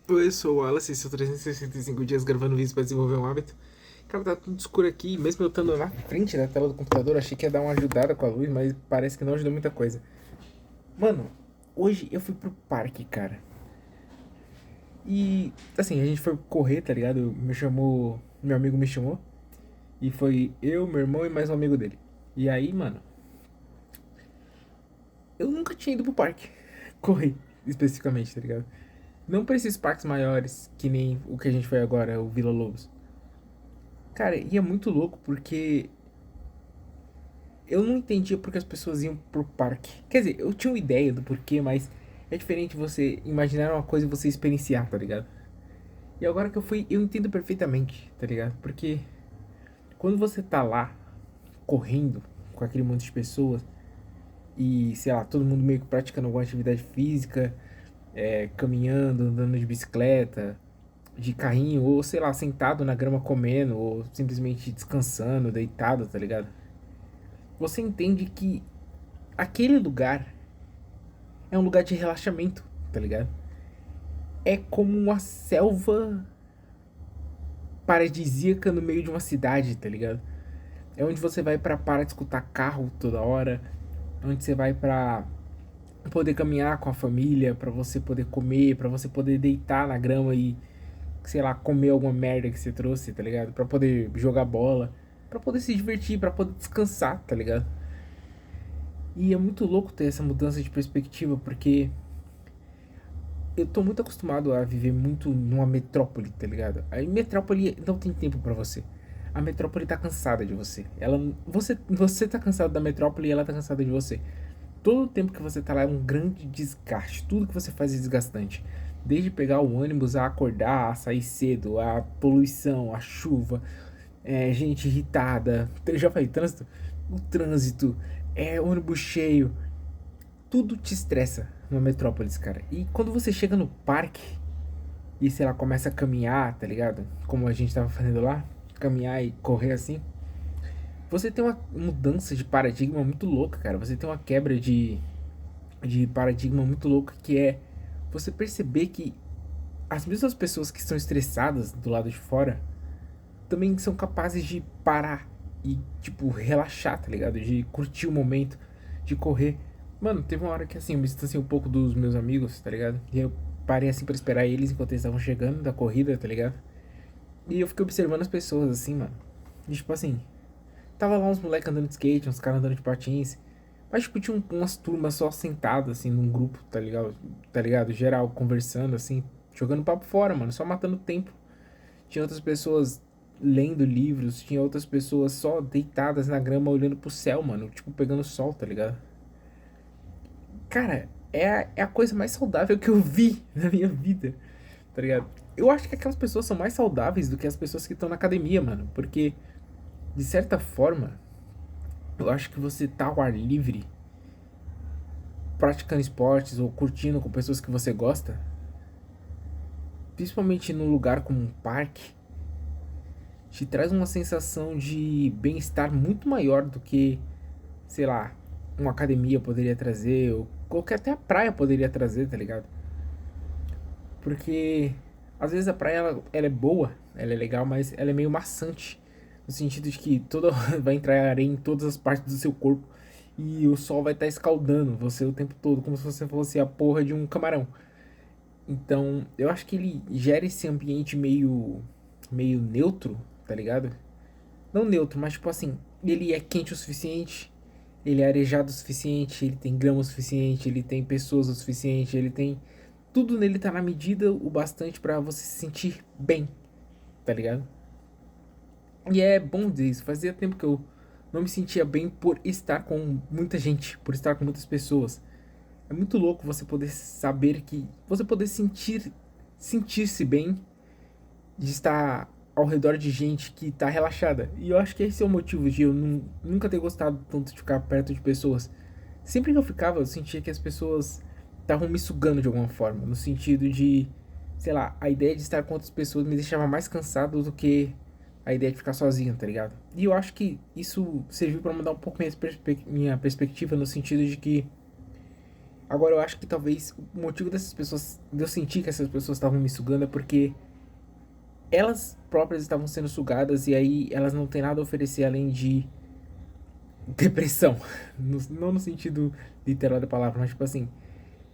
Oi, eu sou o Wallace, estou 365 dias gravando vídeos para desenvolver um hábito. Cara, tá tudo escuro aqui, mesmo eu estando na frente da tela do computador, achei que ia dar uma ajudada com a luz, mas parece que não ajudou muita coisa. Mano, hoje eu fui pro parque, cara. E, assim, a gente foi correr, tá ligado? Meu amigo me chamou, e foi eu, meu irmão e mais um amigo dele. E aí, mano, eu nunca tinha ido pro parque, correr, especificamente, tá ligado? Não pra esses parques maiores, que nem o que a gente foi agora, o Vila Lobos. Cara, e é muito louco porque eu não entendia porque as pessoas iam pro parque. Quer dizer, eu tinha uma ideia do porquê, mas é diferente você imaginar uma coisa e você experienciar, tá ligado? E agora que eu fui, eu entendo perfeitamente, tá ligado? Porque quando você tá lá, correndo com aquele monte de pessoas, e sei lá, todo mundo meio que praticando alguma atividade física, caminhando, andando de bicicleta, de carrinho, ou sei lá, sentado na grama comendo, ou simplesmente descansando, deitado, tá ligado? Você entende que aquele lugar é um lugar de relaxamento, tá ligado? É como uma selva paradisíaca no meio de uma cidade, tá ligado? É onde você vai pra parar de escutar carro toda hora, onde você vai pra poder caminhar com a família, pra você poder comer, pra você poder deitar na grama e, sei lá, comer alguma merda que você trouxe, tá ligado? Pra poder jogar bola, pra poder se divertir, pra poder descansar, tá ligado? E é muito louco ter essa mudança de perspectiva, porque eu tô muito acostumado a viver muito numa metrópole, tá ligado? Aí metrópole não tem tempo pra você. A metrópole tá cansada de você. Você tá cansado da metrópole e ela tá cansada de você. Todo o tempo que você tá lá é um grande desgaste. Tudo que você faz é desgastante. Desde pegar o ônibus, a acordar, a sair cedo, a poluição, a chuva, gente irritada. Eu já falei trânsito? O trânsito, ônibus cheio, tudo te estressa numa metrópolis, cara. E quando você chega no parque e, sei lá, começa a caminhar, tá ligado? Como a gente tava fazendo lá, caminhar e correr assim, você tem uma mudança de paradigma muito louca, cara. Você tem uma quebra de paradigma muito louca que é você perceber que as mesmas pessoas que estão estressadas do lado de fora também são capazes de parar e, tipo, relaxar, tá ligado? De curtir o momento, de correr. Mano, teve uma hora que assim, eu me distanciei um pouco dos meus amigos, tá ligado? E eu parei assim pra esperar eles enquanto eles estavam chegando da corrida, tá ligado? E eu fiquei observando as pessoas assim, mano. E tipo assim, tava lá uns moleques andando de skate, uns caras andando de patins. Mas tipo, tinha umas turmas só sentadas assim num grupo, tá ligado? Tá ligado? Geral, conversando assim, jogando papo fora, mano, só matando tempo. Tinha outras pessoas lendo livros, tinha outras pessoas só deitadas na grama olhando pro céu, mano, tipo, pegando sol, tá ligado? Cara, é a coisa mais saudável que eu vi na minha vida, tá ligado? Eu acho que aquelas pessoas são mais saudáveis do que as pessoas que estão na academia, mano, porque, de certa forma, eu acho que você tá ao ar livre, praticando esportes ou curtindo com pessoas que você gosta, principalmente num lugar como um parque, te traz uma sensação de bem-estar muito maior do que, sei lá, uma academia poderia trazer, ou qualquer até a praia poderia trazer, tá ligado? Porque às vezes a praia ela é boa, ela é legal, mas ela é meio maçante. No sentido de que toda vai entrar areia em todas as partes do seu corpo e o sol vai estar escaldando você o tempo todo, como se você fosse a porra de um camarão. Então, eu acho que ele gera esse ambiente meio neutro, tá ligado? Não neutro, mas tipo assim, ele é quente o suficiente, ele é arejado o suficiente, ele tem grama o suficiente, ele tem pessoas o suficiente, ele tem. Tudo nele tá na medida o bastante pra você se sentir bem, tá ligado? E é bom dizer isso. Fazia tempo que eu não me sentia bem por estar com muita gente, por estar com muitas pessoas. É muito louco você poder saber que. Você poder sentir-se bem de estar ao redor de gente que tá relaxada. E eu acho que esse é o motivo de eu nunca ter gostado tanto de ficar perto de pessoas. Sempre que eu ficava, eu sentia que as pessoas estavam me sugando de alguma forma. No sentido de, sei lá, a ideia de estar com outras pessoas me deixava mais cansado do que a ideia de ficar sozinho, tá ligado? E eu acho que isso serviu pra mudar um pouco minha perspectiva no sentido de que Agora eu acho que talvez o motivo dessas pessoas, de eu sentir que essas pessoas estavam me sugando é porque elas próprias estavam sendo sugadas e aí elas não têm nada a oferecer além de depressão. Não no sentido literal da palavra, mas tipo assim,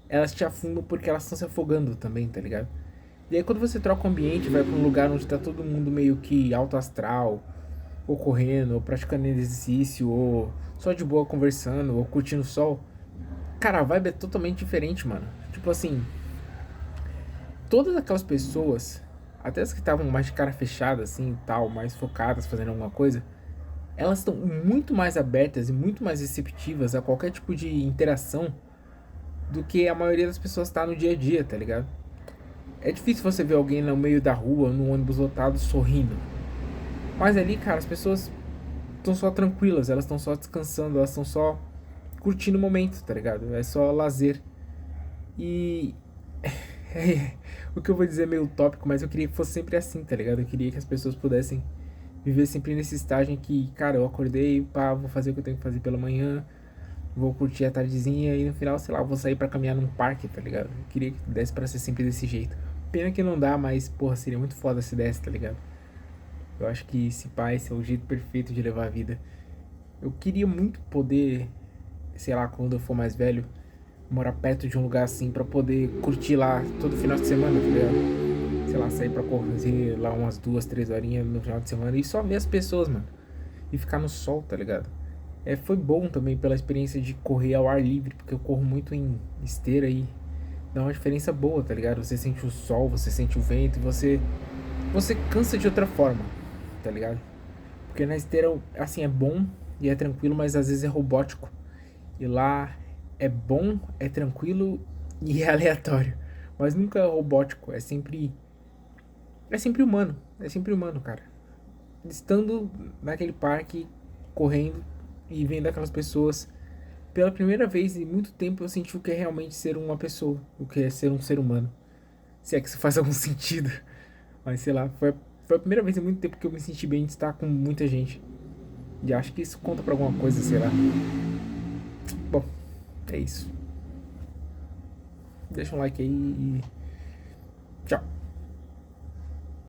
elas te afundam porque elas estão se afogando também, tá ligado? E aí quando você troca o ambiente, vai pra um lugar onde tá todo mundo meio que alto astral, ou correndo, ou praticando exercício, ou só de boa conversando, ou curtindo o sol, cara, a vibe é totalmente diferente, mano. Tipo assim, todas aquelas pessoas, até as que estavam mais de cara fechada, assim, tal, mais focadas, fazendo alguma coisa, elas estão muito mais abertas e muito mais receptivas a qualquer tipo de interação do que a maioria das pessoas tá no dia a dia, tá ligado? É difícil você ver alguém no meio da rua, num ônibus lotado, sorrindo. Mas ali, cara, as pessoas estão só tranquilas, elas estão só descansando, elas estão só curtindo o momento, tá ligado? É só lazer. E o que eu vou dizer é meio utópico, mas eu queria que fosse sempre assim, tá ligado? Eu queria que as pessoas pudessem viver sempre nesse estágio em que, cara, eu acordei, pá, vou fazer o que eu tenho que fazer pela manhã, vou curtir a tardezinha e no final, sei lá, vou sair pra caminhar num parque, tá ligado? Eu queria que desse pra ser sempre desse jeito. Pena que não dá, mas, porra, seria muito foda se desse, tá ligado? Eu acho que esse pai, esse é o jeito perfeito de levar a vida. Eu queria muito poder, sei lá, quando eu for mais velho, morar perto de um lugar assim pra poder curtir lá todo final de semana, tá ligado? Sei lá, sair pra correr lá umas 2, 3 horinhas no final de semana e só ver as pessoas, mano. E ficar no sol, tá ligado? Foi bom também pela experiência de correr ao ar livre, porque eu corro muito em esteira e dá uma diferença boa, tá ligado? Você sente o sol, você sente o vento e você cansa de outra forma, tá ligado? Porque na esteira, assim, é bom e é tranquilo, mas às vezes é robótico. E lá é bom, é tranquilo e é aleatório. Mas nunca é robótico, é sempre. É sempre humano. É sempre humano, cara. Estando naquele parque, correndo e vendo aquelas pessoas. Pela primeira vez em muito tempo eu senti o que é realmente ser uma pessoa. O que é ser um ser humano. Se é que isso faz algum sentido. Mas sei lá, foi a primeira vez em muito tempo que eu me senti bem de estar com muita gente. E acho que isso conta pra alguma coisa, sei lá. Bom, é isso. Deixa um like aí e tchau.